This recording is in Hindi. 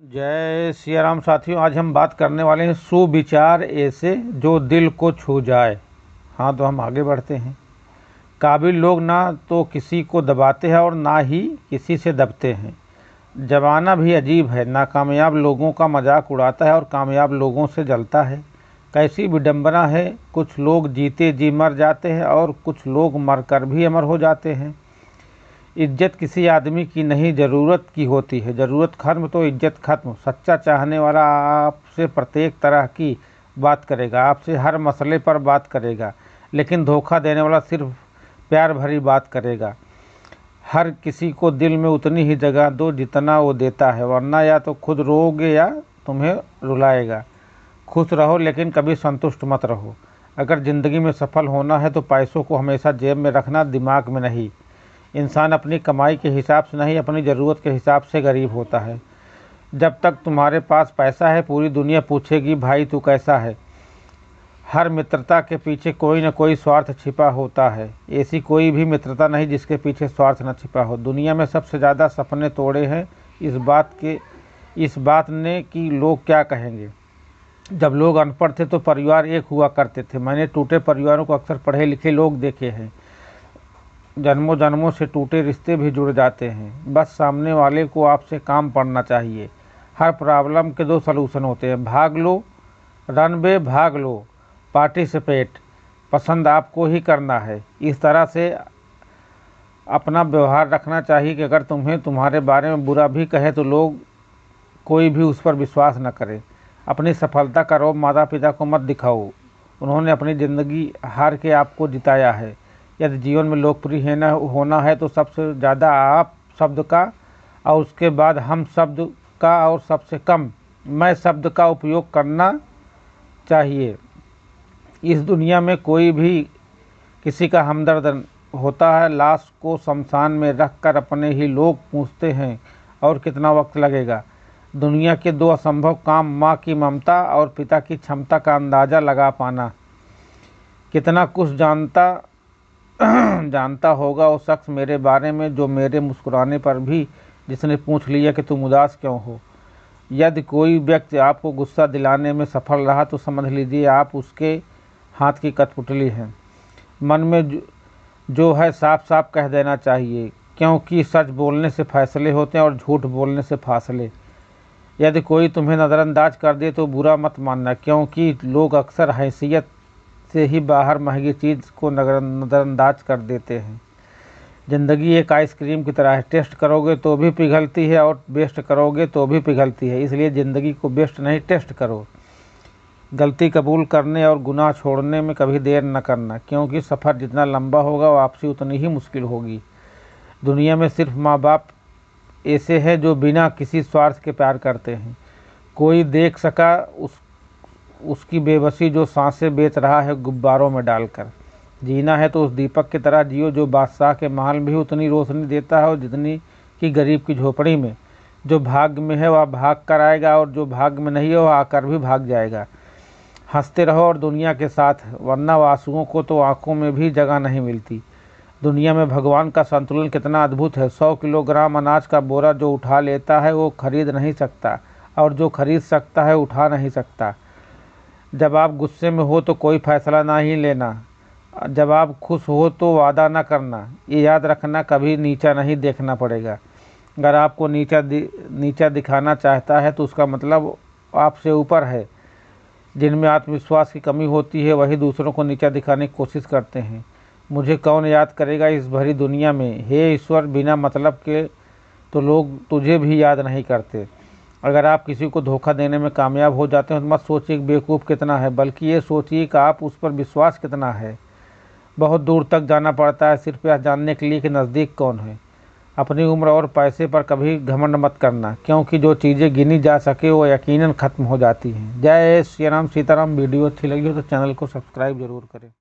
जय सिया राम साथियों। आज हम बात करने वाले हैं सुविचार ऐसे जो दिल को छू जाए। हाँ, तो हम आगे बढ़ते हैं। काबिल लोग ना तो किसी को दबाते हैं और ना ही किसी से दबते हैं। ज़माना भी अजीब है, नाकामयाब लोगों का मजाक उड़ाता है और कामयाब लोगों से जलता है। कैसी विडंबना है, कुछ लोग जीते जी मर जाते हैं और कुछ लोग मर कर भी अमर हो जाते हैं। इज्जत किसी आदमी की नहीं, ज़रूरत की होती है। ज़रूरत खत्म तो इज्जत खत्म। सच्चा चाहने वाला आपसे प्रत्येक तरह की बात करेगा, आपसे हर मसले पर बात करेगा, लेकिन धोखा देने वाला सिर्फ प्यार भरी बात करेगा। हर किसी को दिल में उतनी ही जगह दो जितना वो देता है, वरना या तो खुद रोओगे या तुम्हें रुलाएगा। खुश रहो लेकिन कभी संतुष्ट मत रहो। अगर ज़िंदगी में सफल होना है तो पैसों को हमेशा जेब में रखना, दिमाग में नहीं। इंसान अपनी कमाई के हिसाब से नहीं, अपनी ज़रूरत के हिसाब से गरीब होता है। जब तक तुम्हारे पास पैसा है पूरी दुनिया पूछेगी भाई तू कैसा है। हर मित्रता के पीछे कोई न कोई स्वार्थ छिपा होता है। ऐसी कोई भी मित्रता नहीं जिसके पीछे स्वार्थ न छिपा हो। दुनिया में सबसे ज़्यादा सपने तोड़े हैं इस बात ने कि लोग क्या कहेंगे। जब लोग अनपढ़ थे तो परिवार एक हुआ करते थे। मैंने टूटे परिवारों को अक्सर पढ़े लिखे लोग देखे हैं। जन्मों जन्मों से टूटे रिश्ते भी जुड़ जाते हैं। बस सामने वाले को आपसे काम पड़ना चाहिए। हर प्रॉब्लम के दो सलूशन होते हैं, भाग लो, रन बे भाग लो, पार्टिसिपेट। पसंद आपको ही करना है। इस तरह से अपना व्यवहार रखना चाहिए कि अगर तुम्हें तुम्हारे बारे में बुरा भी कहे तो लोग कोई भी उस पर विश्वास न करे। अपनी सफलता का रौब माता पिता को मत दिखाओ। उन्होंने अपनी ज़िंदगी हार के आपको जिताया है। यदि जीवन में लोकप्रिय होना है तो सबसे ज़्यादा आप शब्द का और उसके बाद हम शब्द का और सबसे कम मैं शब्द का उपयोग करना चाहिए। इस दुनिया में कोई भी किसी का हमदर्द होता है। लाश को शमशान में रख कर अपने ही लोग पूछते हैं और कितना वक्त लगेगा। दुनिया के दो असंभव काम, माँ की ममता और पिता की क्षमता का अंदाज़ा लगा पाना। कितना कुछ जानता होगा वो शख्स मेरे बारे में जो मेरे मुस्कुराने पर भी जिसने पूछ लिया कि तुम उदास क्यों हो। यदि कोई व्यक्ति आपको गुस्सा दिलाने में सफल रहा तो समझ लीजिए आप उसके हाथ की कठपुतली हैं। मन में जो है साफ साफ कह देना चाहिए, क्योंकि सच बोलने से फैसले होते हैं और झूठ बोलने से फासले। यदि कोई तुम्हें नज़रअंदाज कर दे तो बुरा मत मानना, क्योंकि लोग अक्सर हैसियत से ही बाहर महंगी चीज़ को नज़रअंदाज कर देते हैं। ज़िंदगी एक आइसक्रीम की तरह है, टेस्ट करोगे तो भी पिघलती है और वेस्ट करोगे तो भी पिघलती है। इसलिए ज़िंदगी को वेस्ट नहीं टेस्ट करो। गलती कबूल करने और गुनाह छोड़ने में कभी देर न करना, क्योंकि सफ़र जितना लंबा होगा वापसी उतनी ही मुश्किल होगी। दुनिया में सिर्फ माँ बाप ऐसे हैं जो बिना किसी स्वार्थ के प्यार करते हैं। कोई देख सका उसकी बेबसी जो सांसें बेच रहा है गुब्बारों में डालकर। जीना है तो उस दीपक की तरह जियो जो बादशाह के महल में भी उतनी रोशनी देता है और जितनी कि गरीब की झोपड़ी में। जो भाग्य में है वह भाग कर आएगा और जो भाग्य में नहीं है वह आकर भी भाग जाएगा। हंसते रहो और दुनिया के साथ, वरना आंसुओं को तो आंखों में भी जगह नहीं मिलती। दुनिया में भगवान का संतुलन कितना अद्भुत है। 100 किलोग्राम अनाज का बोरा जो उठा लेता है वो खरीद नहीं सकता, और जो खरीद सकता है उठा नहीं सकता। जब आप गुस्से में हो तो कोई फैसला ना ही लेना। जब आप खुश हो तो वादा ना करना। ये याद रखना, कभी नीचा नहीं देखना पड़ेगा। अगर आपको नीचा दिखाना चाहता है तो उसका मतलब आपसे ऊपर है। जिनमें आत्मविश्वास की कमी होती है वही दूसरों को नीचा दिखाने की कोशिश करते हैं। मुझे कौन याद करेगा इस भरी दुनिया में। हे ईश्वर, बिना मतलब के तो लोग तुझे भी याद नहीं करते। अगर आप किसी को धोखा देने में कामयाब हो जाते हैं तो मत सोचिए कि बेवकूफ़ कितना है, बल्कि ये सोचिए कि आप उस पर विश्वास कितना है। बहुत दूर तक जाना पड़ता है सिर्फ यह जानने के लिए कि नज़दीक कौन है। अपनी उम्र और पैसे पर कभी घमंड मत करना, क्योंकि जो चीज़ें गिनी जा सके वो यकीनन ख़त्म हो जाती हैं। जय श्री राम सीताराम। वीडियो अच्छी लगी हो तो चैनल को सब्सक्राइब जरूर करें।